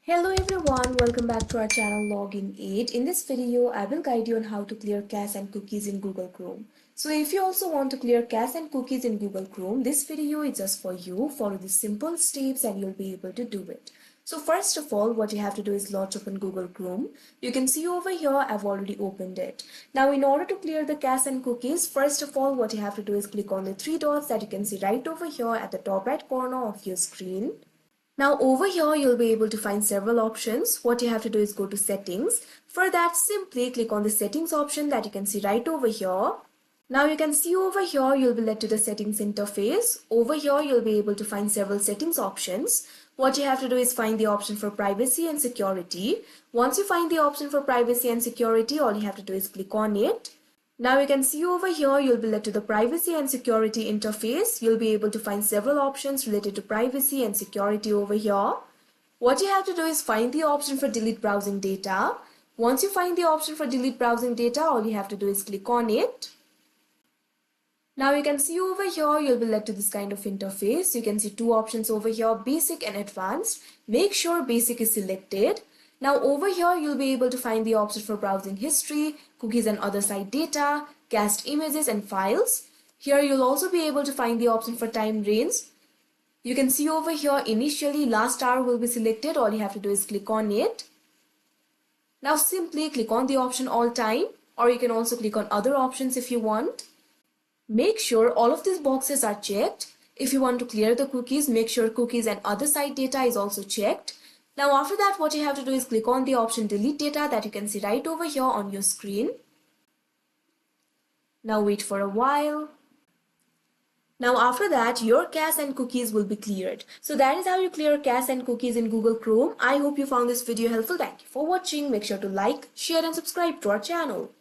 Hello everyone, welcome back to our channel Login 8. In this video, I will guide you on how to clear cache and cookies in Google Chrome. So if you also want to clear cache and cookies in Google Chrome, this video is just for you. Follow these simple steps and you'll be able to do it. So first of all, what you have to do is launch open Google Chrome. You can see over here, I've already opened it. Now in order to clear the cache and cookies, first of all, what you have to do is click on the three dots that you can see right over here at the top right corner of your screen. Now over here you'll be able to find several options. What you have to do is go to settings. For that, simply click on the settings option that you can see right over here. Now you can see over here you'll be led to the settings interface. Over here you'll be able to find several settings options. What you have to do is find the option for privacy and security. Once you find the option for privacy and security, all you have to do is click on it. Now you can see over here you'll be led to the privacy and security interface. You'll be able to find several options related to privacy and security over here. What you have to do is find the option for delete browsing data. Once you find the option for delete browsing data, all you have to do is click on it. Now you can see over here you'll be led to this kind of interface. You can see two options over here, basic and advanced. Make sure basic is selected. Now over here you'll be able to find the option for browsing history, cookies and other site data, cached images and files. Here you'll also be able to find the option for time range. You can see over here initially last hour will be selected. All you have to do is click on it. Now simply click on the option all time, or you can also click on other options if you want. Make sure all of these boxes are checked. If you want to clear the cookies, make sure cookies and other site data is also checked. Now after that, what you have to do is click on the option delete data that you can see right over here on your screen. Now wait for a while. Now after that, your cache and cookies will be cleared. So that is how you clear cache and cookies in Google Chrome. I hope you found this video helpful. Thank you for watching. Make sure to like, share and subscribe to our channel.